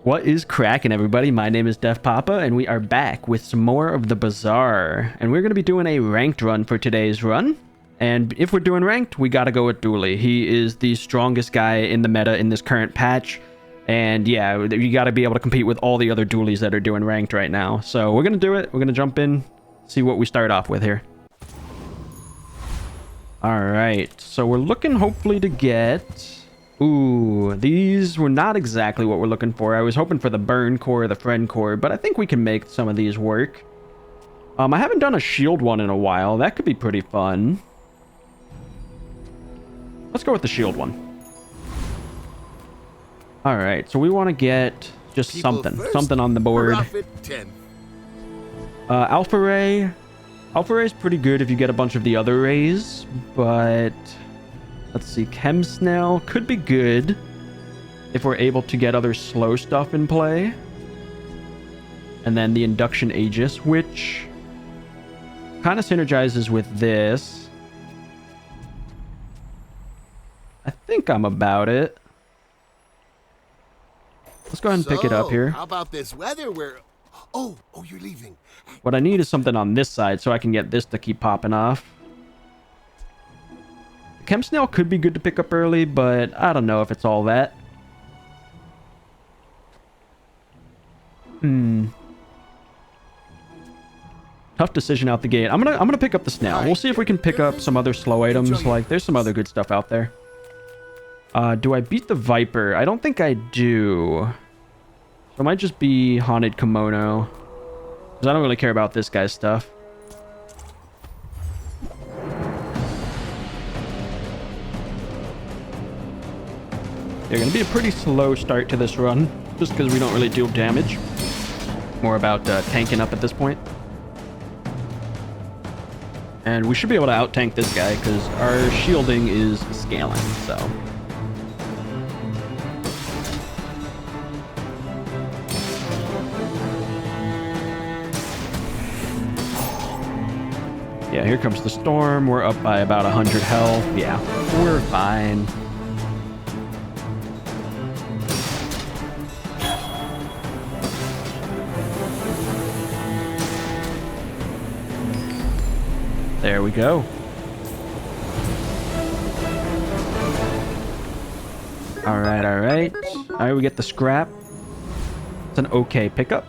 What is cracking, everybody? My name is Def Poppa, and we are back with some more of the Bazaar. And we're going to be doing a ranked run for today's run. And if we're doing ranked, we got to go with Dooley. He is the strongest guy in the meta in this current patch. And yeah, you got to be able to compete with all the other Doolies that are doing ranked right now. So we're going to do it. We're going to jump in, see what we start off with here. All right, so we're looking hopefully to get... Ooh, these were not exactly what we're looking for. I was hoping for the burn core, the friend core, but I think we can make some of these work. I haven't done a shield one in a while. That could be pretty fun. Let's go with the shield one. All right, so we want to get just something on the board. Alpha Ray. Alpha Ray is pretty good if you get a bunch of the other rays, but... Let's see, Chem Snail could be good if we're able to get other slow stuff in play. And then the Induction Aegis, which kind of synergizes with this. I think I'm about it. Let's go ahead and pick it up here. How about this weather where... Oh, you're leaving. What I need is something on this side so I can get this to keep popping off. Chem Snail could be good to pick up early, but I don't know if it's all that. Tough decision out the gate. I'm gonna pick up the snail. We'll see if we can pick up some other slow items. Like, there's some other good stuff out there. Do I beat the Viper? I don't think I do. So it might just be Haunted Kimono. Because I don't really care about this guy's stuff. They're going to be a pretty slow start to this run, just because we don't really deal damage. More about tanking up at this point. And we should be able to out-tank this guy, because our shielding is scaling, so... Yeah, here comes the storm. We're up by about 100 health. Yeah, we're fine. There we go. All right. All right, we get the scrap. It's an okay pickup.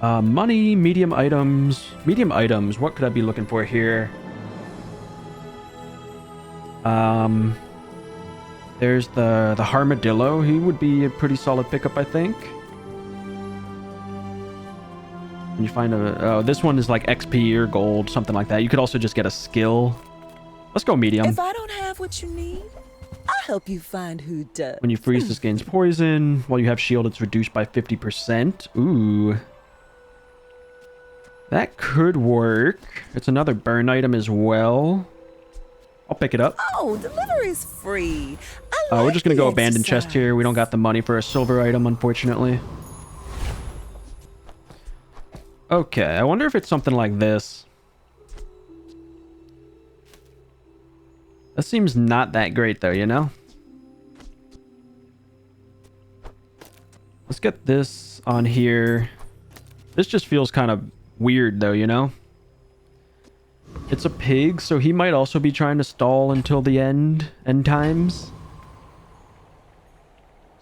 Money, medium items. Medium items, what could I be looking for here? There's the Armadillo. He would be a pretty solid pickup, I think. You find a... this one is like XP or gold, something like that. You could also just get a skill. Let's go medium. If I don't have what you need, I'll help you find who does. When you freeze, this gains poison. While you have shield, it's reduced by 50%. Ooh. That could work. It's another burn item as well. I'll pick it up. Oh, delivery's free. We're just going to go abandoned chest here. We don't got the money for a silver item, unfortunately. Okay, I wonder if it's something like this. That seems not that great, though, you know? Let's get this on here. This just feels kind of weird, though, you know? It's a pig, so he might also be trying to stall until the end times.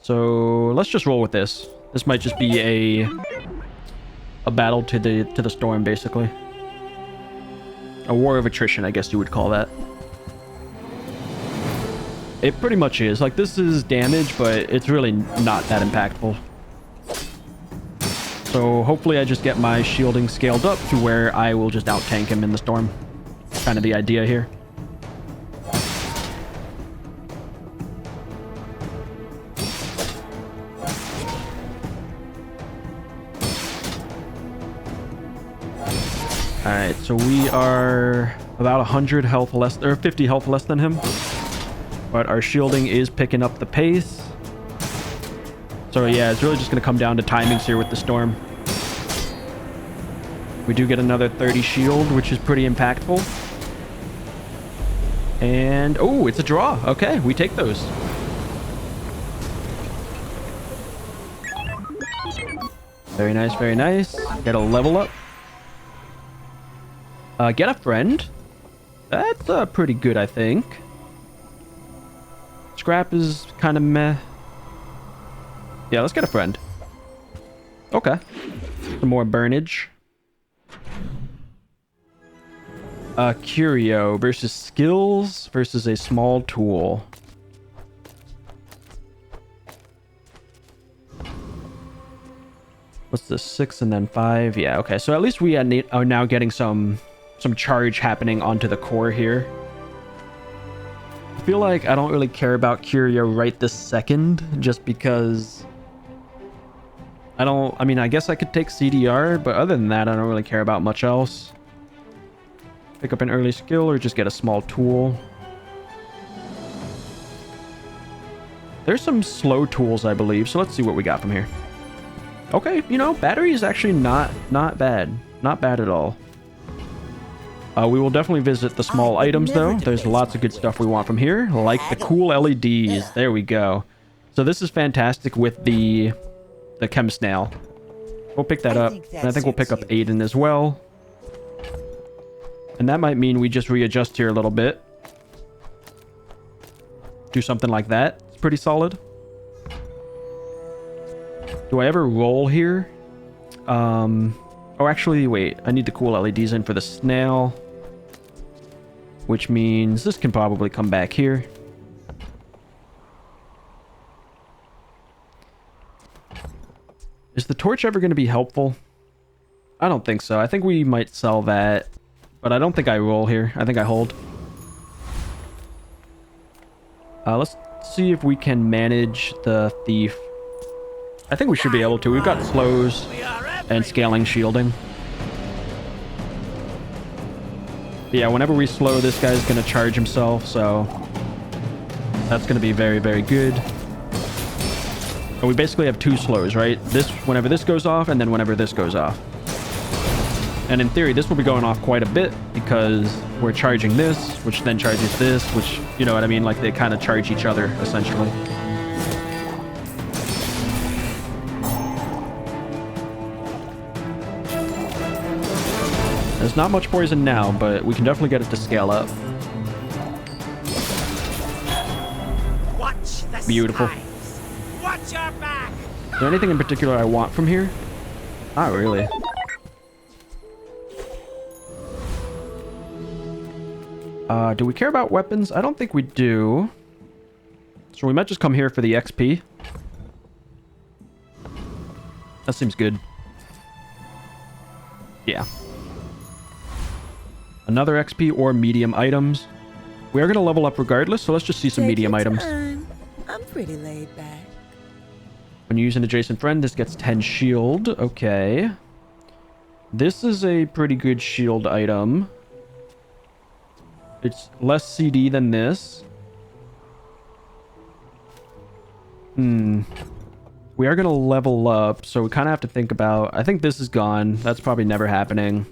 So let's just roll with this. This might just be a battle to the storm, basically. A war of attrition, I guess you would call that. It pretty much is. Like, this is damage, but it's really not that impactful. So hopefully I just get my shielding scaled up to where I will just out-tank him in the storm. Kind of the idea here. Alright, so we are about 100 health less, or 50 health less than him. But our shielding is picking up the pace. So yeah, it's really just going to come down to timings here with the storm. We do get another 30 shield, which is pretty impactful. And, oh, it's a draw. Okay, we take those. Very nice, very nice. Get a level up. Get a friend. That's pretty good, I think. Scrap is kind of meh. Yeah, let's get a friend. Okay. Some more burnage. Curio versus skills versus a small tool. What's this? 6 and then 5. Yeah, okay. So at least we are now getting some charge happening onto the core here. I feel like I don't really care about Curio right this second, just because I mean, I guess I could take CDR, but other than that, I don't really care about much else. Pick up an early skill or just get a small tool. There's some slow tools, I believe, so let's see what we got from here. Okay, you know, battery is actually not bad. Not bad at all. We will definitely visit the small items, though. There's lots of good stuff we want from here, like the cool LEDs. There we go. So this is fantastic with the chem snail. We'll pick that up, and I think we'll pick up Aiden as well. And that might mean we just readjust here a little bit. Do something like that. It's pretty solid. Do I ever roll here? Oh, actually, wait. I need the cool LEDs in for the snail. Which means this can probably come back here. Is the torch ever going to be helpful? I don't think so. I think we might sell that. But I don't think I roll here. I think I hold. Let's see if we can manage the thief. I think we should be able to. We've got slows and scaling shielding. But yeah, whenever we slow, this guy's going to charge himself, so that's going to be very, very good. And we basically have 2 slows, right? This, whenever this goes off, and then whenever this goes off. And in theory, this will be going off quite a bit because we're charging this, which then charges this, which, you know what I mean? Like, they kind of charge each other, essentially. There's not much poison now, but we can definitely get it to scale up. Watch the Beautiful. skies. Watch your back. Is there anything in particular I want from here? Not really. Do we care about weapons? I don't think we do. So we might just come here for the XP. That seems good. Yeah. Another XP or medium items. We are going to level up regardless, so let's just see some medium items. I'm pretty laid back. When you use an adjacent friend, this gets 10 shield. Okay. This is a pretty good shield item. It's less CD than this. We are going to level up, so we kind of have to think about... I think this is gone. That's probably never happening.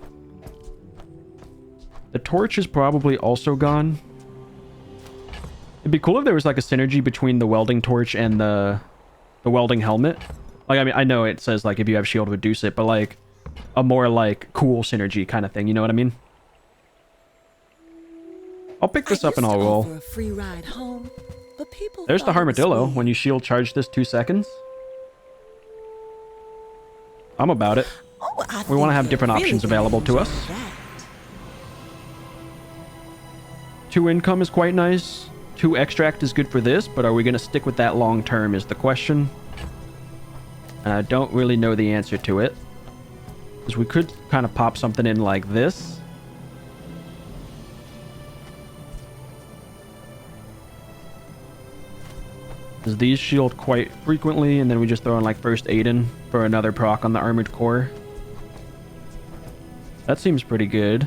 The torch is probably also gone. It'd be cool if there was like a synergy between the welding torch and the welding helmet. Like, I mean, I know it says like if you have shield reduce it, but like a more like cool synergy kind of thing. You know what I mean? I'll pick this up and I'll roll. For a free ride home, but people There's the thought it was armadillo. weird. When you shield charge this 2 seconds. I'm about it. Oh, I We want to think have you're different really options gonna available to enjoy us. that. 2 income is quite nice. 2 extract is good for this, but are we going to stick with that long term is the question. And I don't really know the answer to it. Because we could kind of pop something in like this. Because these shield quite frequently, and then we just throw in like first Aiden for another proc on the armored core. That seems pretty good.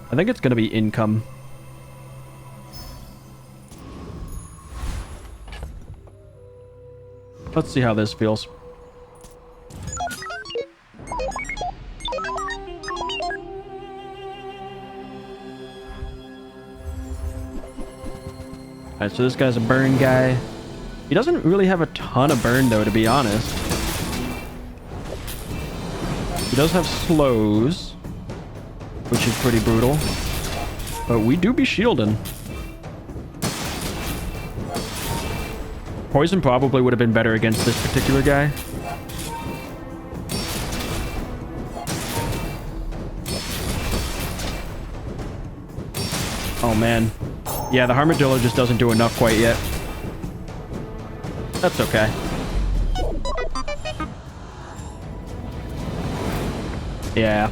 I think it's going to be income. Let's see how this feels. Alright, so this guy's a burn guy. He doesn't really have a ton of burn, though, to be honest. He does have slows, which is pretty brutal. But we do be shielding. Poison probably would have been better against this particular guy. Oh, man. Yeah, the Armadillo just doesn't do enough quite yet. That's okay. Yeah.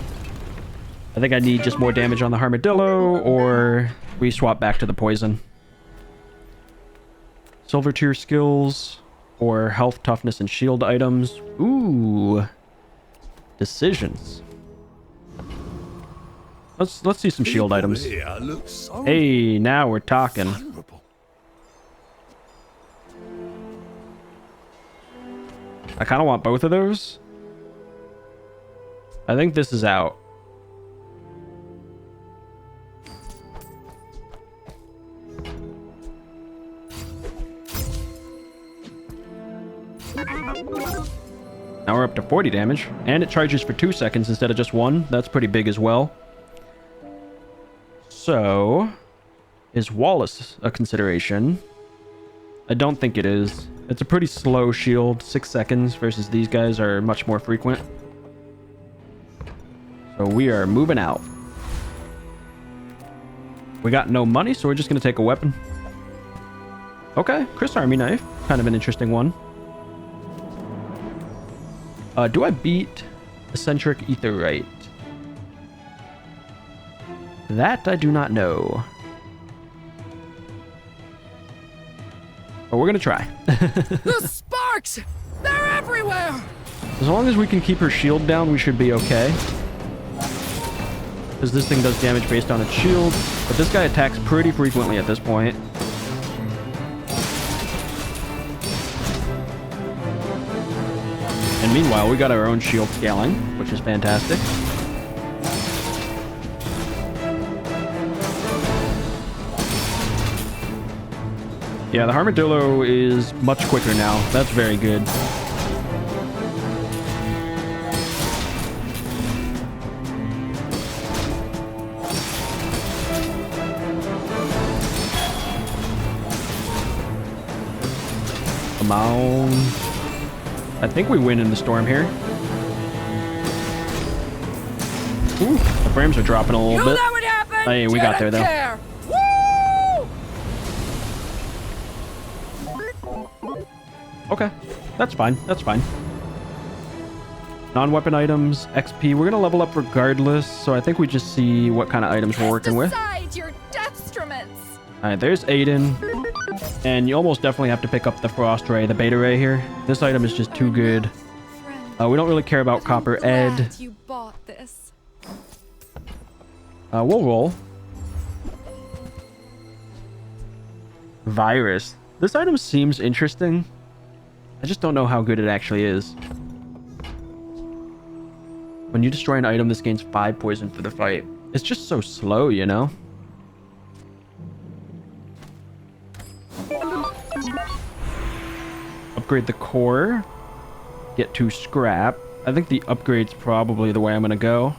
I think I need just more damage on the Armadillo, or we swap back to the poison. Silver tier skills, or health, toughness, and shield items. Ooh. Decisions. Let's see some shield items. Hey, now we're talking. I kind of want both of those. I think this is out. Now we're up to 40 damage, and it charges for 2 seconds instead of just 1. That's pretty big as well. So, is Wallace a consideration? I don't think it is. It's a pretty slow shield, 6 seconds, versus these guys are much more frequent. So we are moving out. We got no money, so we're just going to take a weapon. Okay, Chris Army Knife. Kind of an interesting one. Do I beat Eccentric Aetheryte? That I do not know. But we're going to try. The sparks! They're everywhere! As long as we can keep her shield down, we should be okay. Because this thing does damage based on its shield. But this guy attacks pretty frequently at this point. And meanwhile, we got our own shield scaling, which is fantastic. Yeah, the Armadillo is much quicker now. That's very good. Come on. I think we win in the storm here. Ooh, the frames are dropping a little bit. That would happen. Hey, we got there though. Care. Woo! Okay, that's fine. That's fine. Non-weapon items, XP. We're gonna level up regardless, so I think we just see what kind of items we're working with. Decide your deathstruments. All right, there's Aiden. And you almost definitely have to pick up the Frost Ray, the Beta Ray here. This item is just too good. We don't really care about Copper Ed. You bought this. We'll roll. Virus. This item seems interesting. I just don't know how good it actually is. When you destroy an item, this gains 5 poison for the fight. It's just so slow, you know? Upgrade the core. Get 2 scrap. I think the upgrade's probably the way I'm gonna go.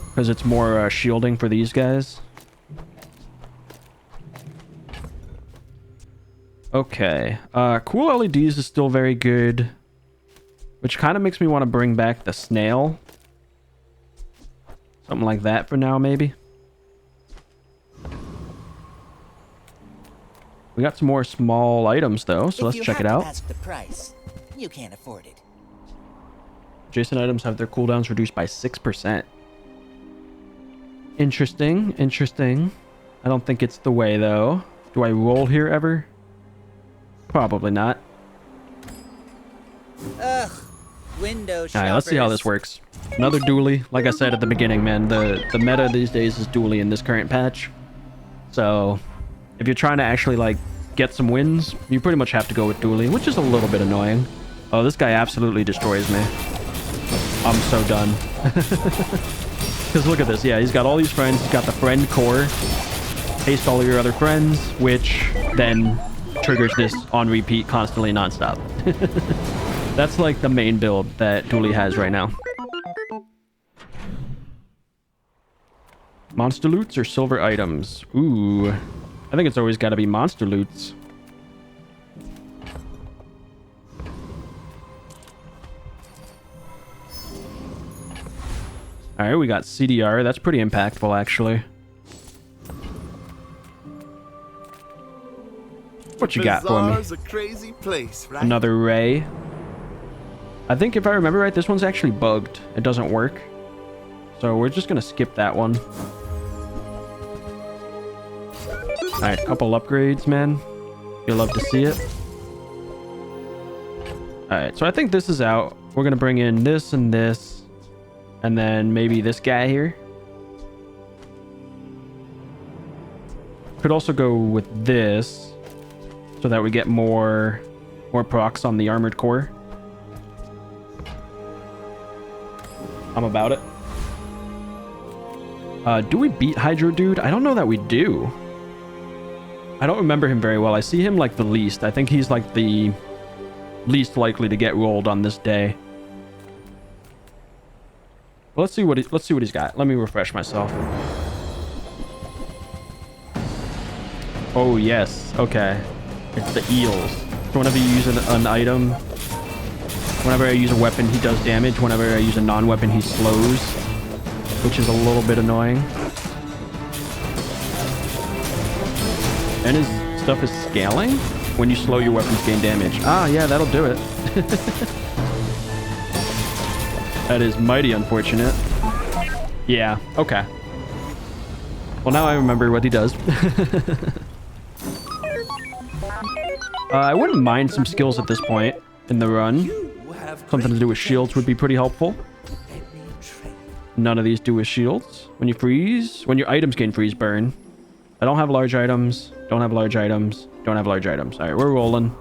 Because it's more shielding for these guys. Okay. Cool LEDs is still very good. Which kind of makes me want to bring back the snail. Something like that for now, maybe. We got some more small items, though, so let's check it out. Ask the price. You can't afford it. Adjacent items have their cooldowns reduced by 6%. Interesting, interesting. I don't think it's the way, though. Do I roll here ever? Probably not. Ugh. Window shoppers. Alright, let's see how this works. Another dually. Like I said at the beginning, man, the meta these days is dually in this current patch. So, if you're trying to actually, like, get some wins, you pretty much have to go with dually, which is a little bit annoying. Oh, this guy absolutely destroys me. I'm so done. Because look at this. Yeah, he's got all these friends. He's got the friend core. haste all of your other friends, which then triggers this on repeat constantly nonstop. That's like the main build that Dooley has right now. Monster loots or silver items? Ooh, I think it's always got to be monster loots. All right, we got CDR. That's pretty impactful, actually. What you got for me? Bazaar's a crazy place, right? Another ray. I think if I remember right, this one's actually bugged. It doesn't work. So we're just going to skip that one. All right, couple upgrades, man. You'll love to see it. All right, so I think this is out. We're going to bring in this and this. And then maybe this guy here. Could also go with this. So that we get more procs on the armored core. I'm about it. Do we beat Hydro Dude? I don't know that we do. I don't remember him very well. I see him like the least. I think he's like the least likely to get rolled on this day. Well, let's see what he's got. Let me refresh myself. Oh yes, okay. It's the eels. So whenever you use an item, whenever I use a weapon, he does damage. Whenever I use a non-weapon, he slows, which is a little bit annoying. And his stuff is scaling. When you slow, your weapons gain damage. Ah, yeah, that'll do it. That is mighty unfortunate. Yeah, okay. Well, now I remember what he does. I wouldn't mind some skills at this point in the run. Something to do with shields would be pretty helpful. None of these do with shields. When you freeze, when your items gain freeze burn. I don't have large items. Don't have large items. Don't have large items. All right, we're rolling.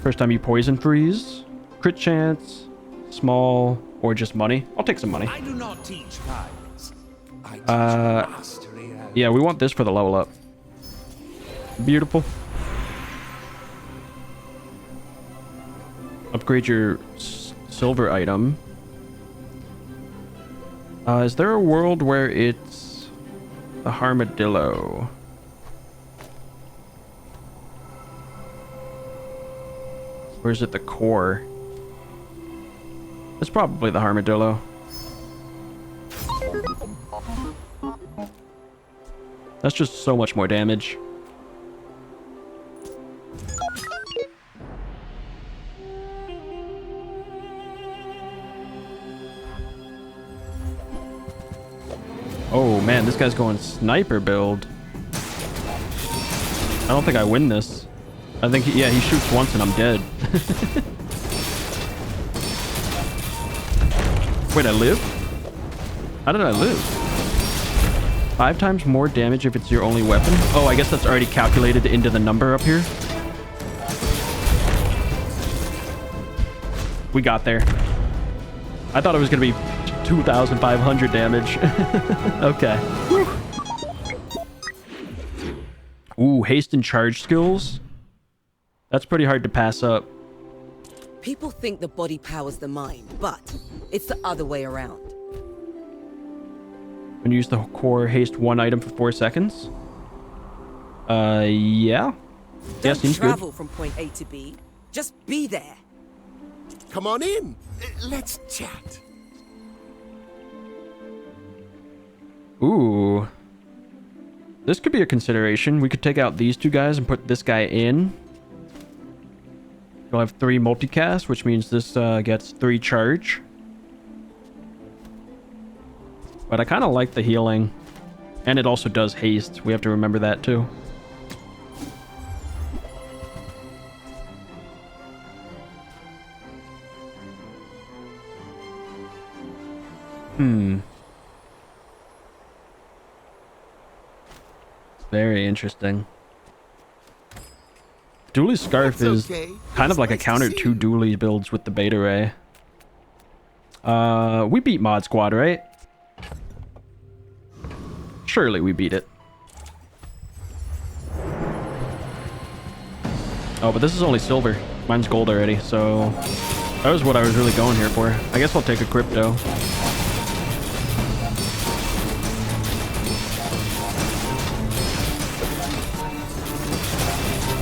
First time you poison freeze. Crit chance. Small. Or just money. I'll take some money. I do not teach violence. I teach mastery. Yeah, we want this for the level up. Beautiful. Upgrade your silver item. Is there a world where it's the armadillo? Or is it the core? It's probably the armadillo. That's just so much more damage. Oh man, this guy's going sniper build. I don't think I win this. I think, yeah, he shoots once and I'm dead. Wait, I live? How did I live? 5 times more damage if it's your only weapon? Oh, I guess that's already calculated into the number up here. We got there. I thought it was going to be 2,500 damage. Okay. Ooh, haste and charge skills. That's pretty hard to pass up. People think the body powers the mind, but it's the other way around. When you use the core, haste 1 item for 4 seconds. Yeah. Yeah, Don't seems travel good. from point A to B. Just be there. Come on in. Let's chat. Ooh. This could be a consideration. We could take out these 2 guys and put this guy in. You'll have 3 multicast, which means this gets 3 charge. But I kind of like the healing. And it also does haste. We have to remember that too. Very interesting. Dooley's Scarf That's is okay. kind of It's like a nice to counter see to you. Dooley builds with the Beta Ray. We beat Mod Squad, right? Surely we beat it. Oh, but this is only silver. Mine's gold already, so that was what I was really going here for. I guess I'll take a crypto.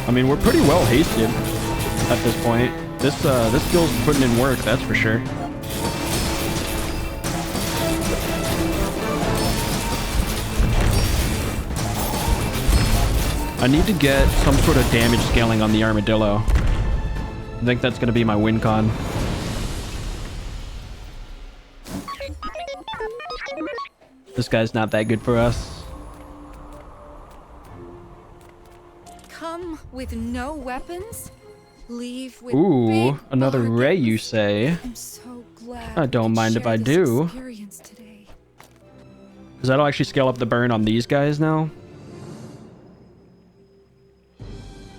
I mean, we're pretty well hasted at this point. This skill's putting in work, that's for sure. I need to get some sort of damage scaling on the armadillo. I think that's going to be my win con. This guy's not that good for us. Come with no weapons, leave with Ooh, big another ray, you bargains. say? I'm so glad I don't we mind if share I this do. experience today. Because that'll actually scale up the burn on these guys now.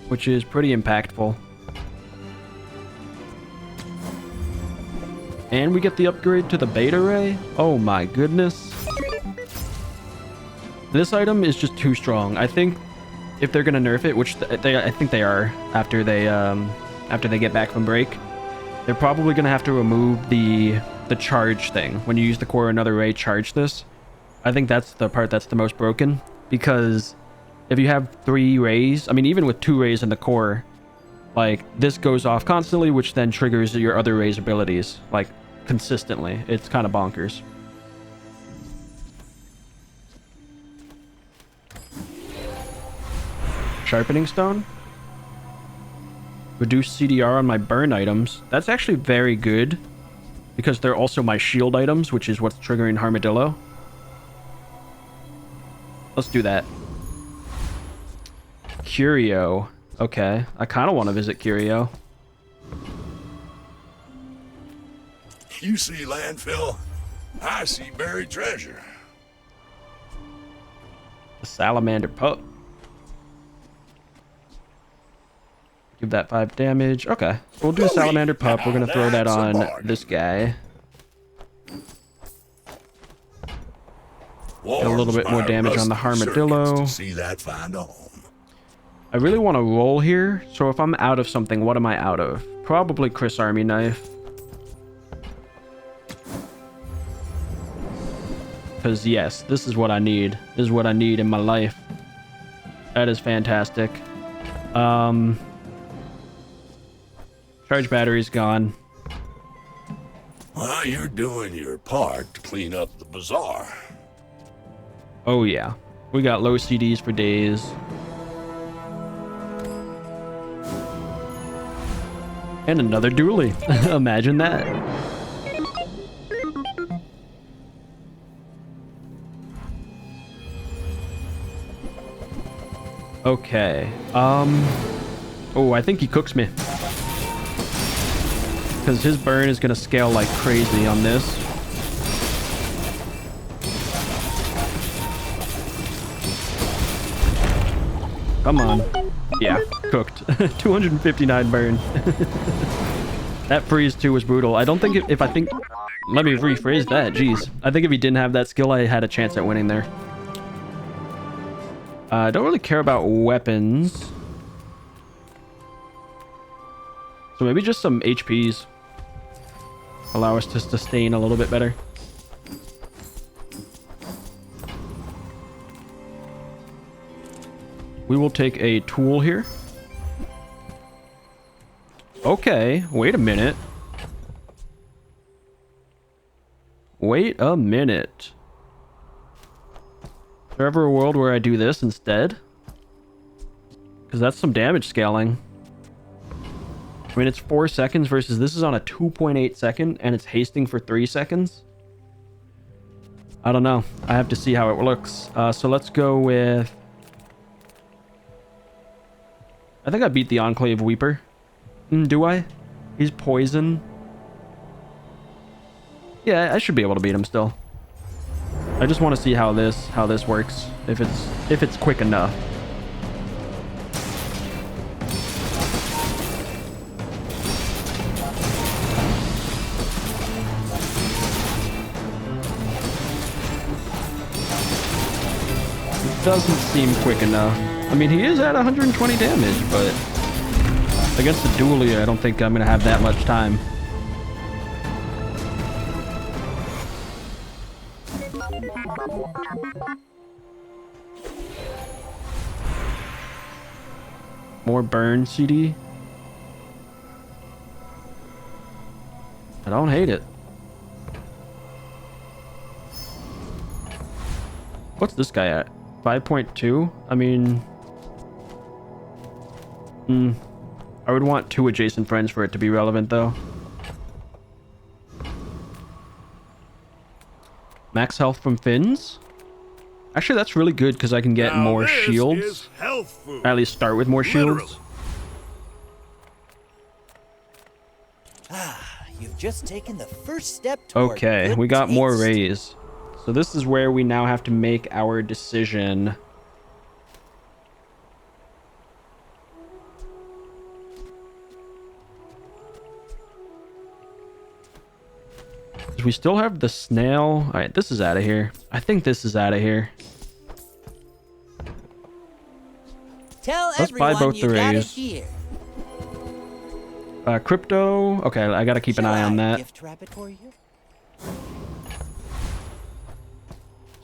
Which is pretty impactful. And we get the upgrade to the beta ray. Oh my goodness. This item is just too strong. I think if they're gonna nerf it, which I think they are after they get back from break, they're probably gonna have to remove the charge thing. When you use the core another ray, charge this. I think that's the part that's the most broken, because if you have 3 rays, I mean, even with 2 rays in the core, like, this goes off constantly, which then triggers your other rays abilities, like, consistently. It's kind of bonkers. Sharpening stone? Reduce CDR on my burn items. That's actually very good, because they're also my shield items, which is what's triggering Armadillo. Let's do that. Curio. Okay. I kind of want to visit Curio. You see landfill, I see buried treasure. The salamander pup. Give that 5 damage. Okay. We'll do a salamander pup. We're going to throw that on this guy. Get a little bit more damage on the armadillo. See that find a home. I really want to roll here, so if I'm out of something, what am I out of? Probably Chris Army Knife. Because, yes, this is what I need. This is what I need in my life. That is fantastic. Charge battery's gone. Well, you're doing your part to clean up the bazaar. Oh, yeah. We got low CDs for days. And another dually. Imagine that. Okay. Oh, I think he cooks me. Because his burn is going to scale like crazy on this. Come on. Yeah, cooked. 259 burn. That freeze too was brutal. I don't think if I think... Let me rephrase that. Jeez. I think if he didn't have that skill, I had a chance at winning there. I don't really care about weapons. So maybe just some HPs. Allow us to sustain a little bit better. We will take a tool here. Okay, wait a minute. Wait a minute. Is there ever a world where I do this instead? Because that's some damage scaling. I mean, it's 4 seconds versus this is on a 2.8 second and it's hasting for 3 seconds. I don't know. I have to see how it looks. So let's go with... I think I beat the Enclave Weeper. Do I? He's poison. Yeah, I should be able to beat him still. I just want to see how this works. If it's quick enough. doesn't seem quick enough. I mean, he is at 120 damage, but against the dually, I don't think I'm going to have that much time. More burn CD. I don't hate it. What's this guy at? 5.2? I mean... I would want 2 adjacent friends for it to be relevant, though. Max health from fins? Actually, that's really good because I can get Now more this shields. is health food. At least start with more Literally. shields. You've just taken the first step toward Okay, good we got more taste. rays. So this is where we now have to make our decision. We still have the snail. All right, this is out of here. I think this is out of here. Tell Let's buy everyone both you the got it rays. here. Crypto. Okay, I gotta keep an Shall eye on I that. gift wrap it for you?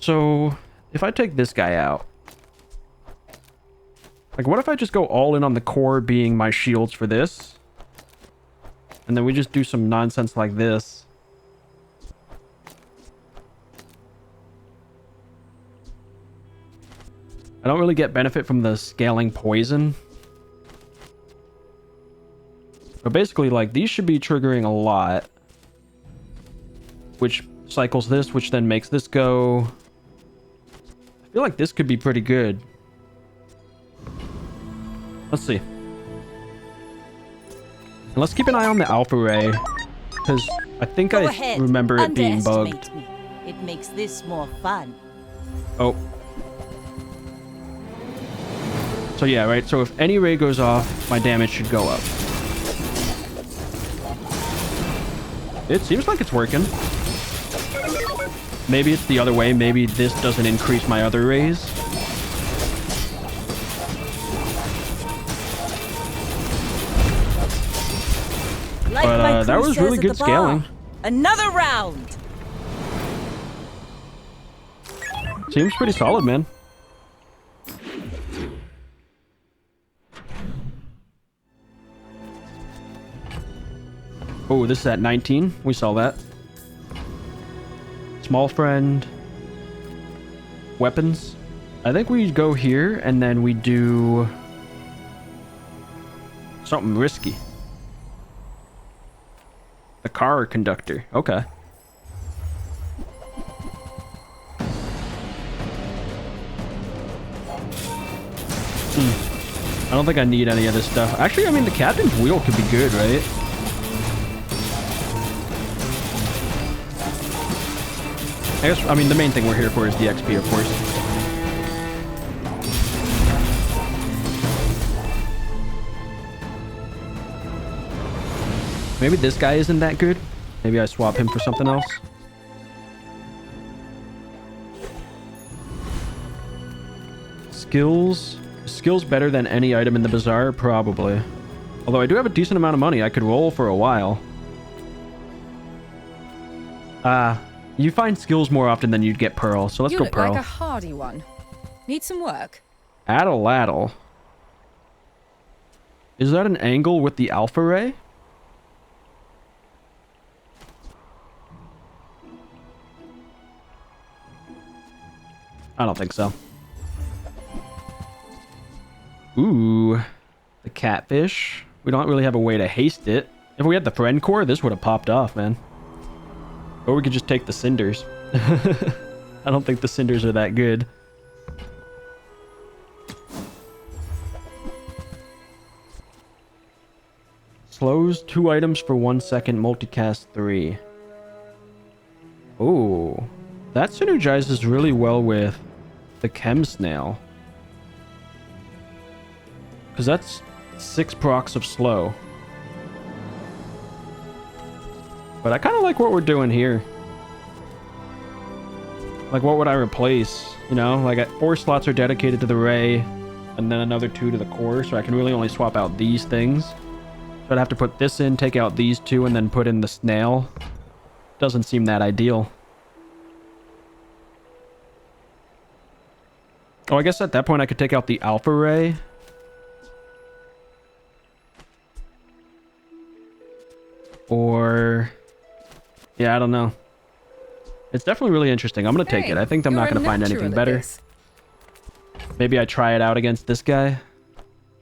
So, if I take this guy out, like, what if I just go all in on the core being my shields for this? And then we just do some nonsense like this. I don't really get benefit from the scaling poison. But basically, like, these should be triggering a lot. Which cycles this, which then makes this go. I feel like this could be pretty good. Let's see. And let's keep an eye on the alpha ray. Because I think Go I ahead. remember it being Underestimate bugged. me. It makes this more fun. Oh. So yeah, right? So if any ray goes off, my damage should go up. It seems like it's working. Maybe it's the other way. Maybe this doesn't increase my other rays. Like But, my that crew was says really at good the bar. scaling. Another round. Seems pretty solid, man. Oh, this is at 19. We saw that. Small friend. Weapons. I think we go here and then we do something risky. The car conductor. Okay. I don't think I need any of this stuff. Actually, I mean, the captain's wheel could be good, right? I guess, I mean, the main thing we're here for is the XP, of course. Maybe this guy isn't that good. Maybe I swap him for something else. Skills. Skills better than any item in the Bazaar? Probably. Although I do have a decent amount of money. I could roll for a while. You find skills more often than you'd get Pearl, so let's You go look Pearl. like a hardy one. Need some work? Addle-addle. Is that an angle with the alpha ray? I don't think so. Ooh, the catfish. We don't really have a way to haste it. If we had the friend core, this would have popped off, man. Or we could just take the cinders. I don't think the cinders are that good. Slows 2 items for 1 second, multicast 3. Ooh, that synergizes really well with the chem snail. Because that's 6 procs of slow. But I kind of like what we're doing here. Like, what would I replace? You know, like 4 slots are dedicated to the ray, and then another 2 to the core, so I can really only swap out these things. So I'd have to put this in, take out these 2, and then put in the snail. Doesn't seem that ideal. Oh, I guess at that point I could take out the alpha ray. Or... yeah, I don't know. It's definitely really interesting. I'm going to take it. I think I'm not going to find anything better. Maybe I try it out against this guy.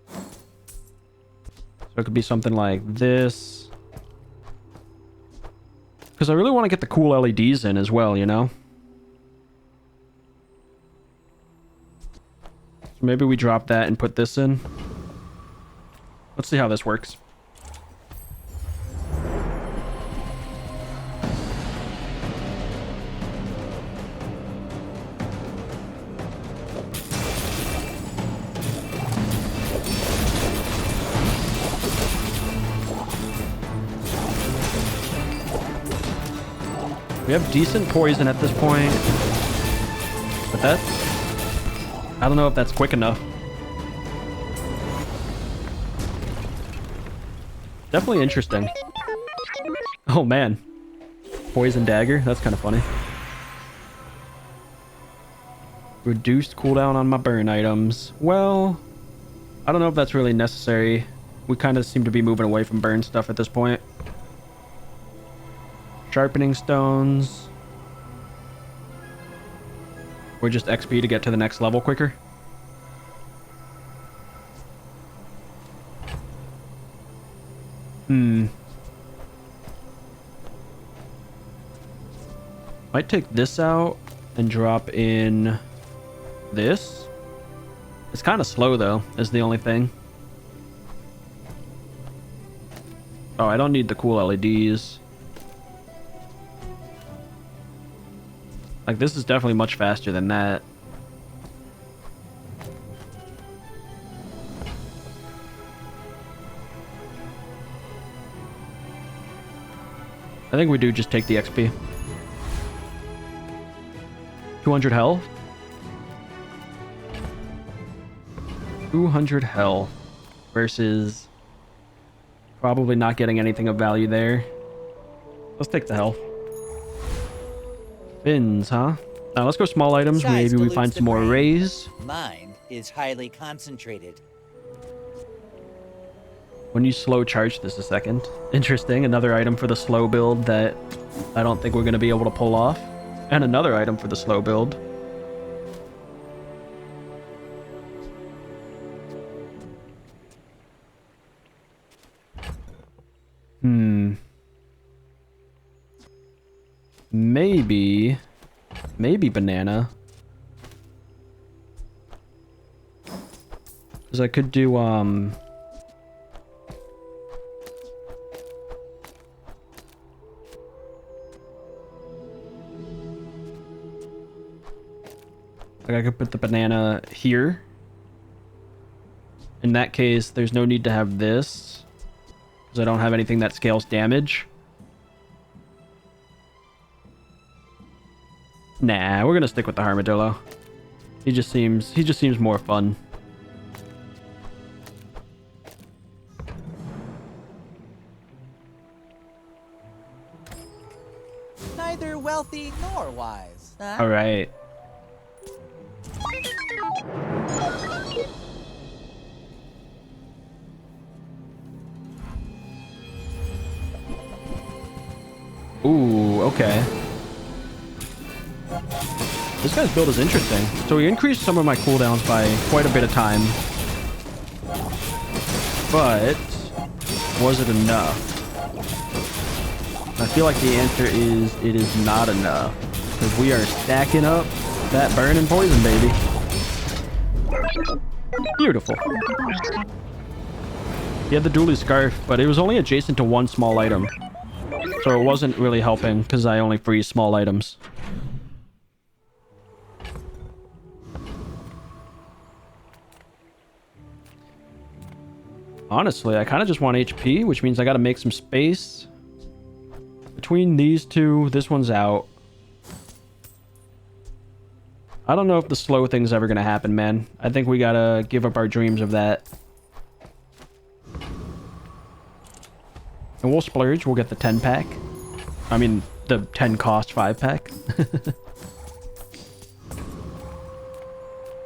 So it could be something like this. Because I really want to get the cool LEDs in as well, you know? So maybe we drop that and put this in. Let's see how this works. We have decent poison at this point. But that's... I don't know if that's quick enough. Definitely interesting. Oh, man. Poison dagger. That's kind of funny. Reduced cooldown on my burn items. Well, I don't know if that's really necessary. We kind of seem to be moving away from burn stuff at this point. Sharpening stones. Or just XP to get to the next level quicker. Might take this out and drop in this. It's kind of slow though, is the only thing. Oh, I don't need the cool LEDs. Like, this is definitely much faster than that. I think we do just take the XP. 200 health? 200 health versus probably not getting anything of value there. Let's take the health. Fins, huh? Now let's go small items. Size Maybe we dilutes find the some more brain. rays. Mine is highly concentrated. When you slow charge this a second. Interesting. Another item for the slow build that I don't think we're going to be able to pull off. And another item for the slow build. Maybe banana. Because I could do, like I could put the banana here. In that case, there's no need to have this. Because I don't have anything that scales damage. Nah, we're gonna stick with the armadillo. He just seems more fun. Neither wealthy nor wise. Huh? All right. Ooh, okay. This guy's build is interesting. So he increased some of my cooldowns by quite a bit of time. But was it enough? I feel like the answer is it is not enough. Because we are stacking up that burn and poison, baby. Beautiful. He had the dually scarf, but it was only adjacent to one small item. So it wasn't really helping because I only freeze small items. Honestly, I kind of just want HP, which means I got to make some space. Between these two, this one's out. I don't know if the slow thing's ever gonna happen, man. I think we gotta give up our dreams of that. And we'll splurge. We'll get the 10 pack. I mean, the 10 cost 5 pack.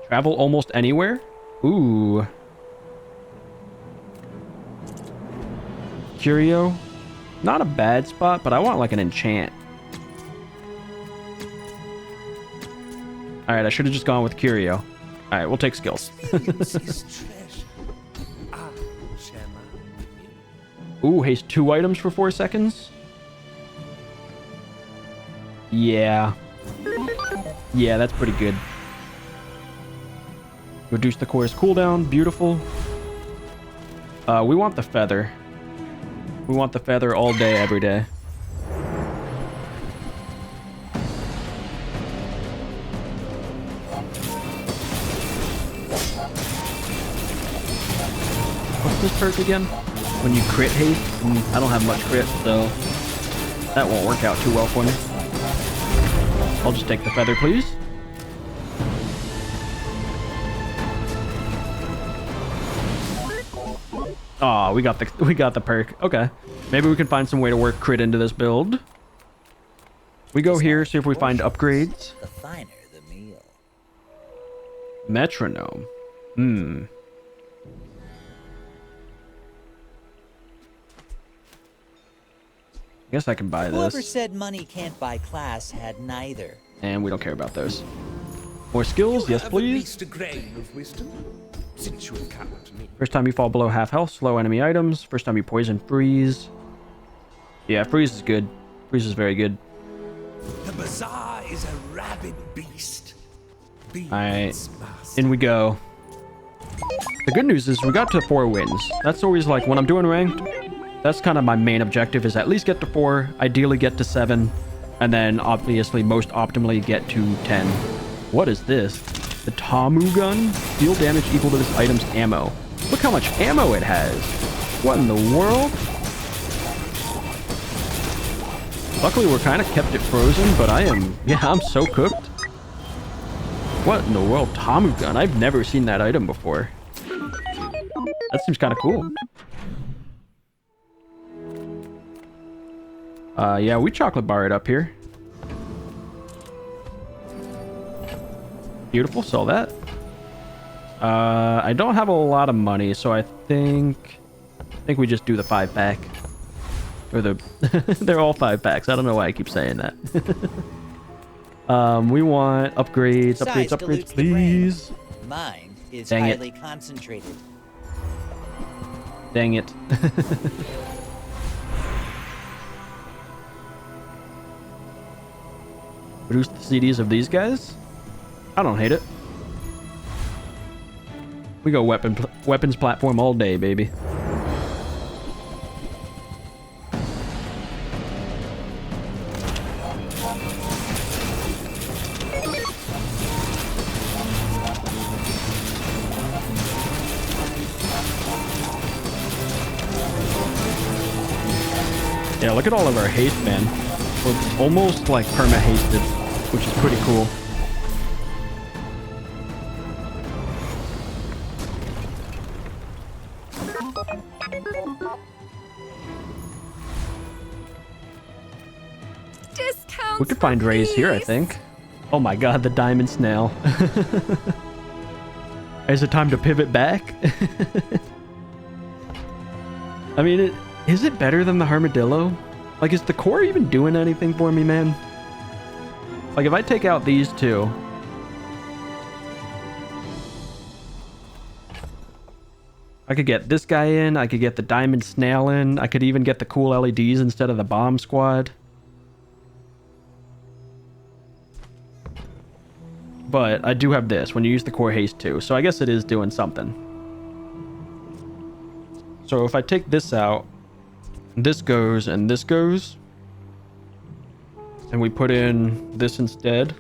Travel almost anywhere? Ooh. Curio? Not a bad spot, but I want like an enchant. Alright, I should have just gone with Curio. Alright, we'll take skills. Ooh, haste 2 items for 4 seconds? Yeah. Yeah, that's pretty good. Reduce the core's cooldown. Beautiful. We want the feather. We want the feather all day, every day. What's this perk again? When you crit haste? I don't have much crit, so that won't work out too well for me. I'll just take the feather, please. Aw, we got the perk. Okay. Maybe we can find some way to work crit into this build. We go here, see if we find upgrades. The finer the meal. Metronome. I guess I can buy Whoever this. said money can't buy class had neither. And we don't care about those. More skills? Yes, please. A grain of wisdom, since you have come to me. First time you fall below half health, slow enemy items. First time you poison, freeze. Yeah, freeze is good. Freeze is very good. The Bazaar is a rabid beast. Alright, in we go. The good news is we got to 4 wins. That's always like, when I'm doing ranked, that's kind of my main objective, is at least get to 4, ideally get to 7, and then obviously most optimally get to 10. What is this? The Tamu gun? Deal damage equal to this item's ammo. Look how much ammo it has. What in the world? Luckily we're kind of kept it frozen, but I'm so cooked. What in the world? Tamu gun? I've never seen that item before. That seems kind of cool. Yeah, we chocolate bar it up here. Beautiful, sell that. I don't have a lot of money, so I think we just do the 5 pack. Or they're all 5 packs. I don't know why I keep saying that. We want upgrades, Size upgrades, dilutes the brain. please. Mine is Dang it. highly concentrated. Dang it. Reduce the CDs of these guys? I don't hate it. We go weapons platform all day, baby. Yeah, look at all of our haste, man. We're almost like perma-hasted, which is pretty cool. Discounts. We could find rays here, I please. think. Oh my god, the diamond snail. Is it time to pivot back? I mean, is it better than the armadillo? Like, is the core even doing anything for me, man? Like, if I take out these two... I could get this guy in, I could get the diamond snail in, I could even get the cool LEDs instead of the bomb squad. But I do have this when you use the core haste too, so I guess it is doing something. So if I take this out, this goes and this goes, and we put in this instead.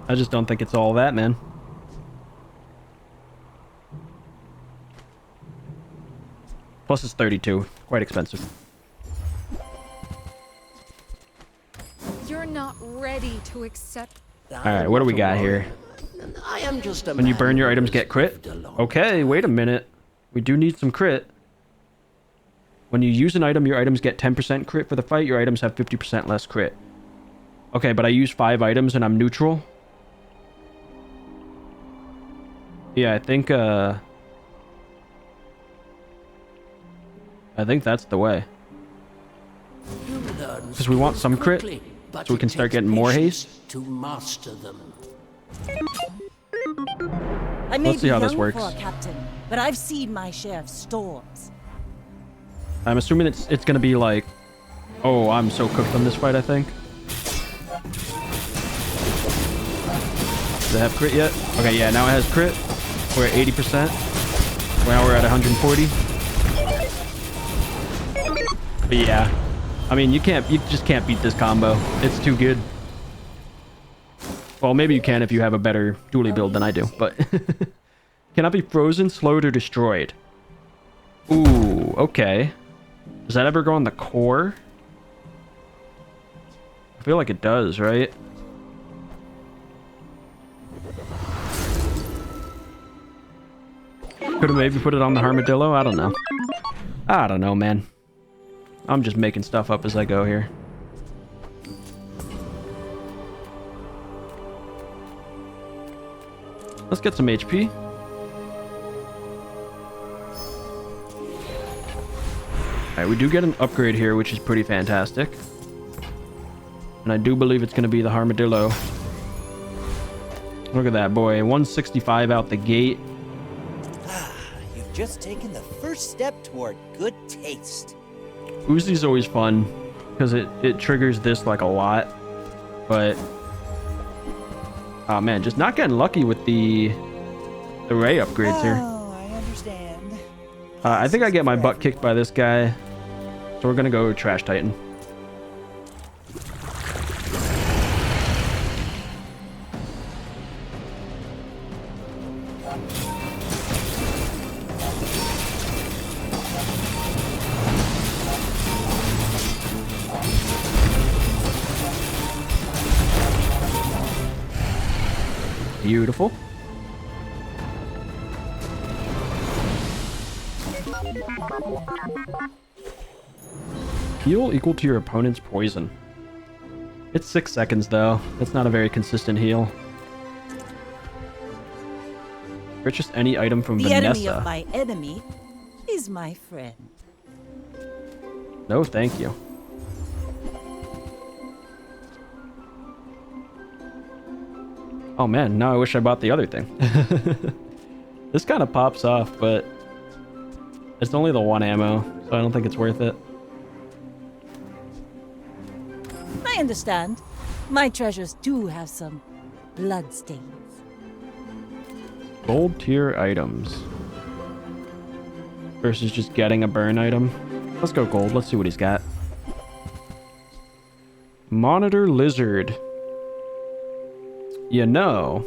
I just don't think it's all that, man. Plus it's 32, quite expensive. You're not ready to accept. Alright, what do we got here? I am just a When you man burn your who items was get crit? left alone. Okay, wait a minute. We do need some crit. When you use an item, your items get 10% crit for the fight. Your items have 50% less crit. Okay, but I use 5 items and I'm neutral. Yeah, I think that's the way. You learn Because we want some crit, quickly, but so we it can start takes getting more patience haste. to master them. I may Let's see be how this young works. for a captain, but I've seen my share of storms. I'm assuming it's gonna be like... Oh, I'm so cooked on this fight, I think. Does it have crit yet? Okay, yeah, now it has crit. We're at 80%. Now we're at 140. But yeah. I mean, you just can't beat this combo. It's too good. Well, maybe you can if you have a better dually build than I do, but... Cannot be frozen, slowed, or destroyed. Ooh, okay. Does that ever go on the core? I feel like it does, right? Could have maybe put it on the armadillo? I don't know. I don't know, man. I'm just making stuff up as I go here. Let's get some HP. Alright, we do get an upgrade here, which is pretty fantastic. And I do believe it's going to be the armadillo. Look at that, boy. 165 out the gate. You've just taken the first step toward good taste. Uzi's always fun, because it triggers this like a lot. But... Oh man, just not getting lucky with the ray upgrades here. Oh, I understand. I think I get my butt kicked by this guy. So we're gonna go Trash Titan. Beautiful. Heal equal to your opponent's poison. It's 6 seconds though. That's not a very consistent heal. Purchase any item from The enemy Vanessa. of my enemy is my friend. No, thank you. Oh man, now I wish I bought the other thing. This kind of pops off, but it's only the 1 ammo, so I don't think it's worth it. I understand. My treasures do have some bloodstains. Gold tier items. Versus just getting a burn item. Let's go gold. Let's see what he's got. Monitor lizard. You know.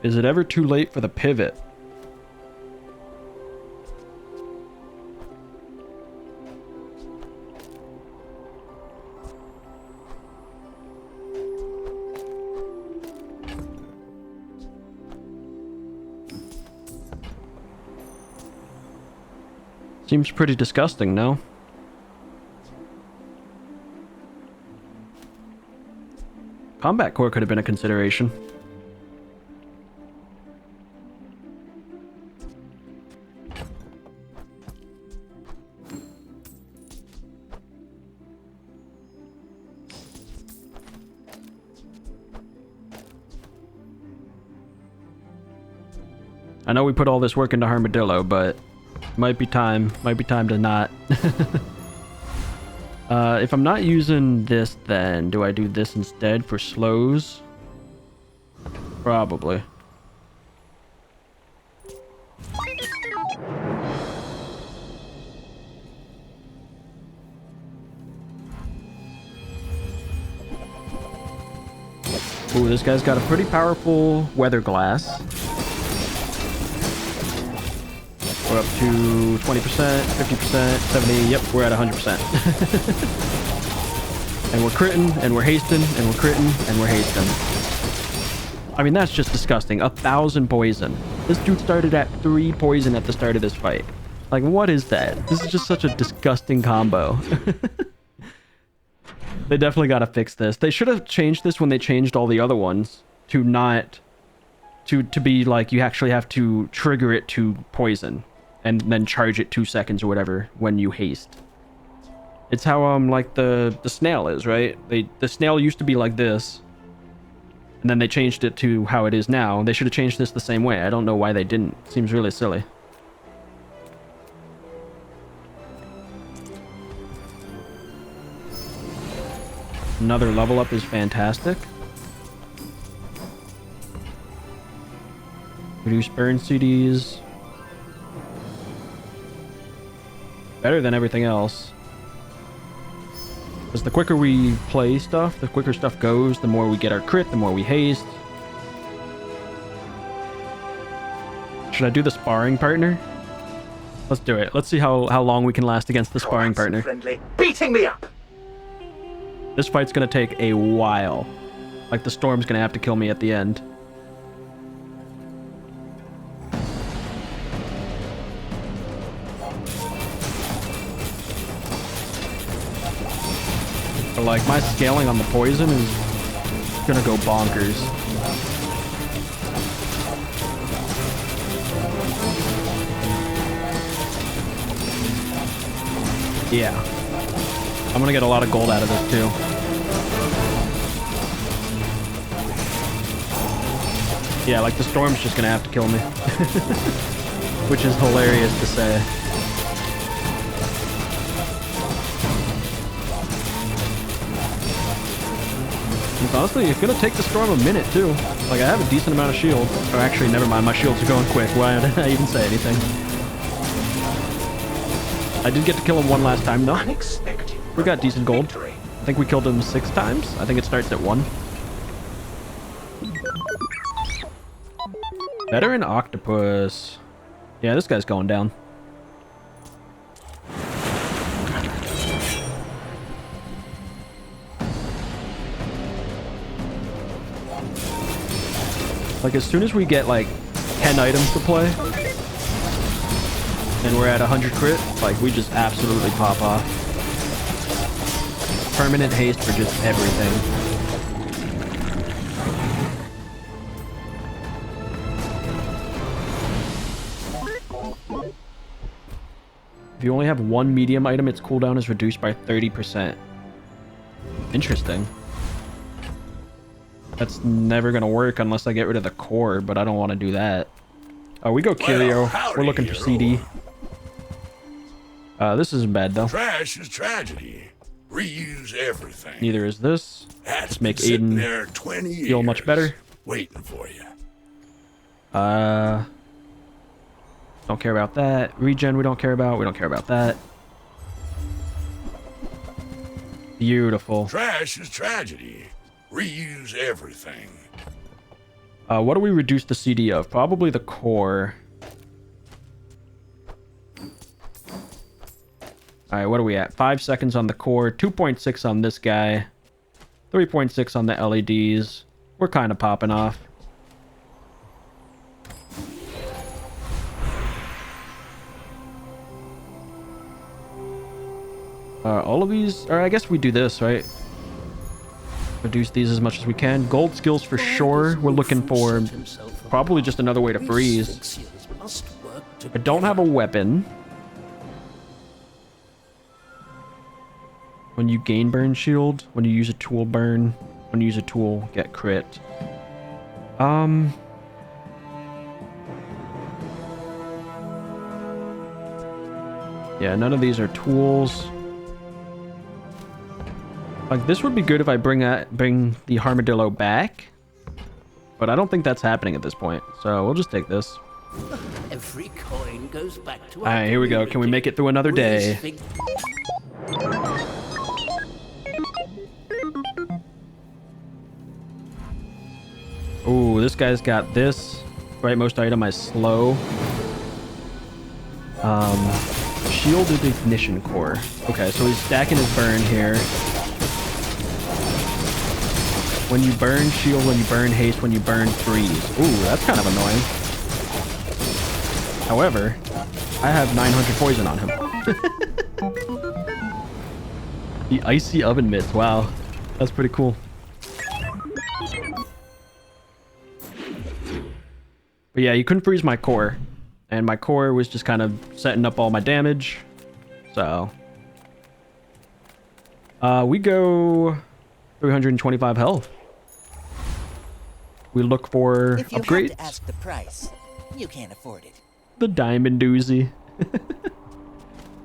Is it ever too late for the pivot? Seems pretty disgusting, no? Combat core could have been a consideration. I know we put all this work into Armadillo, but might be time to not. If I'm not using this, then do I do this instead for slows? Probably. Ooh, this guy's got a pretty powerful weather glass. We're up to 20%, 50%, 70. Yep, we're at 100%. And we're critting, and we're hasting, and we're critting, and we're hasting. I mean, that's just disgusting. 1,000 poison. This dude started at 3 poison at the start of this fight. Like, what is that? This is just such a disgusting combo. They definitely got to fix this. They should have changed this when they changed all the other ones to not... To be like, you actually have to trigger it to poison and then charge it 2 seconds or whatever when you haste. It's how, like, the snail is, right? The snail used to be like this. And then they changed it to how it is now. They should have changed this the same way. I don't know why they didn't. Seems really silly. Another level up is fantastic. Reduce burn CDs. Better than everything else. Because the quicker we play stuff, the quicker stuff goes, the more we get our crit, the more we haste. Should I do the sparring partner? Let's do it. Let's see how long we can last against the sparring partner. Beating me up. This fight's gonna take a while. Like, the storm's gonna have to kill me at the end. But, like, my scaling on the poison is gonna go bonkers. Yeah. I'm gonna get a lot of gold out of this too. Yeah, like the storm's just gonna have to kill me. Which is hilarious to say. And honestly, it's gonna take the storm a minute too. Like, I have a decent amount of shield. Oh, actually, never mind. My shields are going quick. Why did I even say anything? I did get to kill him one last time though. Unexpected. We got decent gold. Victory. I think we killed him 6 times. I think it starts at 1. Veteran Octopus. Yeah, this guy's going down. Like, as soon as we get like 10 items to play and we're at 100 crit, like, we just absolutely pop off. Permanent haste for just everything. If you only have 1 medium item, its cooldown is reduced by 30%. Interesting. That's never gonna work unless I get rid of the core, but I don't want to do that. Oh, we go Curio. We're looking for CD. This isn't bad though. Trash is tragedy. Reuse everything. Neither is this. That's Let's make been sitting Aiden there 20 years, feel much better. waiting for you. Don't care about that. Regen we don't care about. We don't care about that. Beautiful. Trash is tragedy. Reuse everything. What do we reduce the CD of? Probably the core. Alright, what are we at? 5 seconds on the core, 2.6 on this guy, 3.6 on the LEDs. We're kind of popping off. All of these, or I guess we do this, right? Reduce these as much as we can. Gold skills for sure. We're looking for probably just another way to freeze. I don't have a weapon. When you gain burn shield, when you use a tool burn, when you use a tool, get crit. Yeah, none of these are tools. Like, this would be good if I bring the Armadillo back, but I don't think that's happening at this point, so we'll just take this. Every coin goes back to. All right, here we go. Can we make it through another day? Ooh, this guy's got this. Right, most item is slow. Shielded ignition core. Okay, so he's stacking his burn here. When you burn shield, when you burn haste, when you burn freeze. Ooh, that's kind of annoying. However, I have 900 poison on him. The icy oven mitts. Wow, that's pretty cool. But yeah, you couldn't freeze my core. And my core was just kind of setting up all my damage. So we go 325 health. We look for If you upgrades. have to ask the price, you can't afford it. The diamond doozy.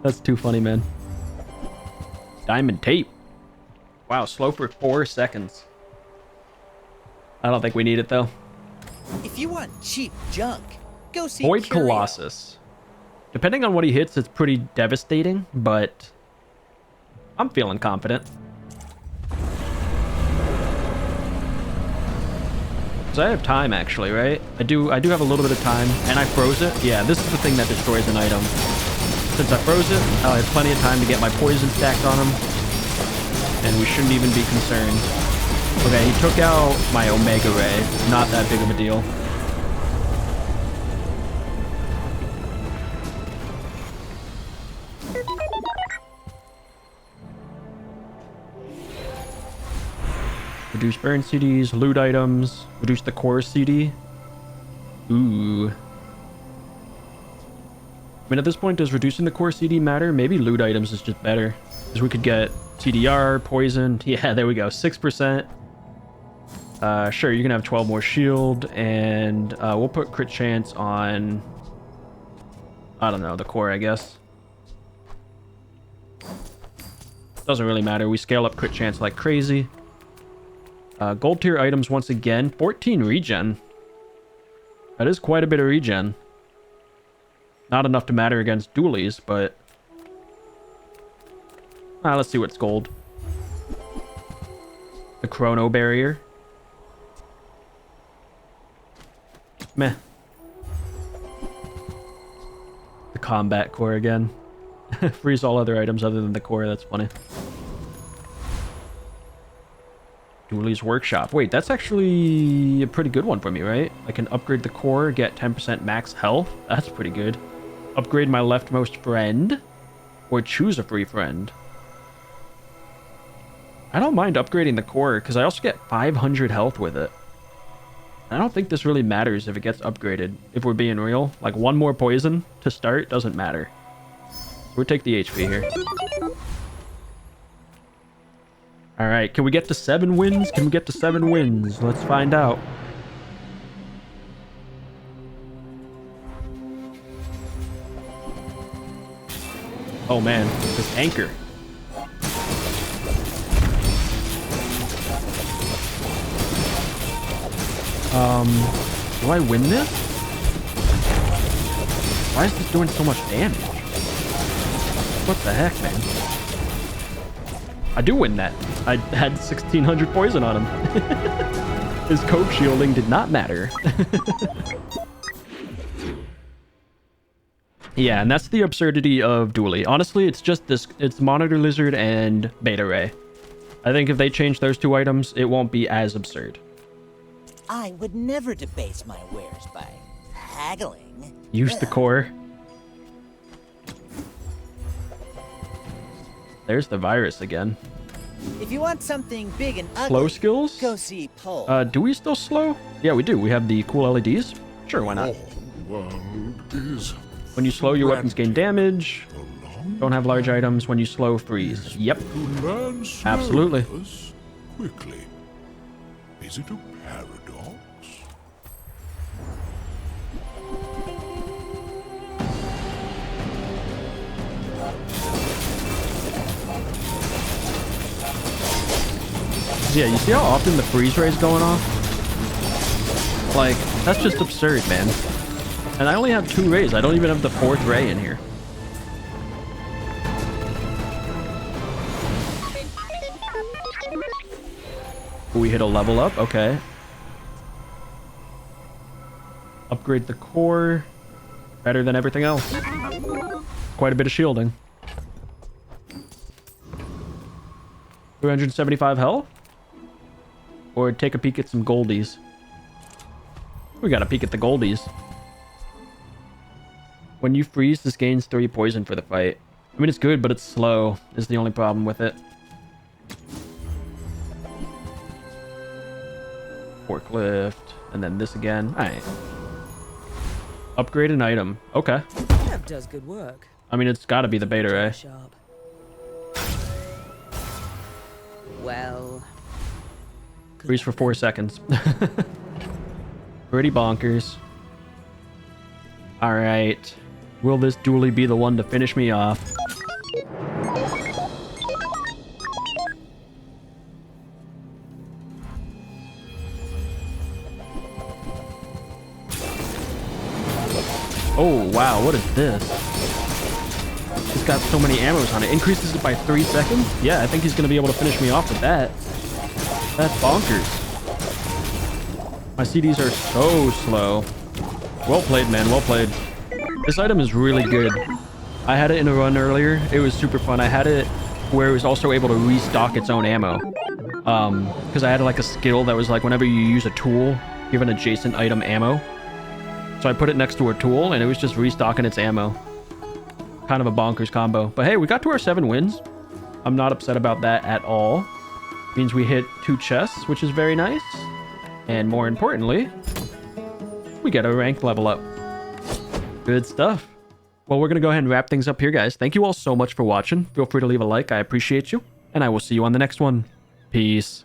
That's too funny, man. Diamond tape. Wow, slow for 4 seconds. I don't think we need it though. If you want cheap junk, go see Void Curio. Colossus. Depending on what he hits, it's pretty devastating, but I'm feeling confident. So I have time actually, right? I do have a little bit of time, and I froze it. Yeah, this is the thing that destroys an item. Since I froze it, I have plenty of time to get my poison stacked on him, and we shouldn't even be concerned. Okay, he took out my Omega Ray. Not that big of a deal. Reduce burn CDs, loot items, reduce the core CD. Ooh. I mean, at this point, does reducing the core CD matter? Maybe loot items is just better. Because we could get CDR, poison. Yeah, there we go. 6%. Sure, you can have 12 more shield. And we'll put crit chance on... I don't know, the core, I guess. Doesn't really matter. We scale up crit chance like crazy. Gold tier items once again. 14 regen. That is quite a bit of regen. Not enough to matter against dualies, but... let's see what's gold. The Chrono Barrier. Meh. The Combat Core again. Freeze all other items other than the core, that's funny. Dooley's Workshop. Wait, that's actually a pretty good one for me, right? I can upgrade the core, get 10% max health. That's pretty good. Upgrade my leftmost friend, or choose a free friend. I don't mind upgrading the core, because I also get 500 health with it. I don't think this really matters if it gets upgraded, if we're being real. Like, one more poison to start doesn't matter. We'll take the HP here. Alright, can we get to 7 wins? Can we get to 7 wins? Let's find out. Oh man, this anchor. Do I win this? Why is this doing so much damage? What the heck, man? I do win that. I had 1600 poison on him. His cope shielding did not matter. Yeah, and that's the absurdity of Dually. Honestly, it's just this. It's Monitor Lizard and Beta Ray. I think if they change those 2 items, it won't be as absurd. I would never debase my wares by haggling. Use the core. There's the virus again. If you want something big and ugly, Slow skills? go see Pole. Do we still slow? Yeah, we do. We have the cool LEDs. Sure, why not? When you slow, your weapons gain damage. Don't have large items. When you slow, freeze. Yep. Absolutely. Quickly. Is it a paradox? Yeah, you see how often the freeze ray is going off? Like, that's just absurd, man. And I only have 2 rays. I don't even have the 4th ray in here. We hit a level up. Okay. Upgrade the core. Better than everything else. Quite a bit of shielding. 375 health? Or take a peek at some goldies. We got a peek at the goldies. When you freeze, this gains 3 poison for the fight. I mean, it's good, but it's slow, is the only problem with it. Forklift, and then this again. Alright. Upgrade an item. Okay. That does good work. I mean, it's gotta be the beta ray. Sharp. Well. Freeze for 4 seconds. Pretty bonkers. Alright. Will this dually be the one to finish me off? Oh, wow, what is this? It's got so many ammos on it. Increases it by 3 seconds? Yeah, I think he's going to be able to finish me off with that. That's bonkers. My CDs are so slow. Well played, man. Well played. This item is really good. I had it in a run earlier. It was super fun. I had it where it was also able to restock its own ammo. Because I had like a skill that was like whenever you use a tool, give an adjacent item ammo. So I put it next to a tool and it was just restocking its ammo. Kind of a bonkers combo. But hey, we got to our 7 wins. I'm not upset about that at all. Means we hit 2 chests, which is very nice. And more importantly, we get a rank level up. Good stuff. Well, we're going to go ahead and wrap things up here, guys. Thank you all so much for watching. Feel free to leave a like. I appreciate you. And I will see you on the next one. Peace.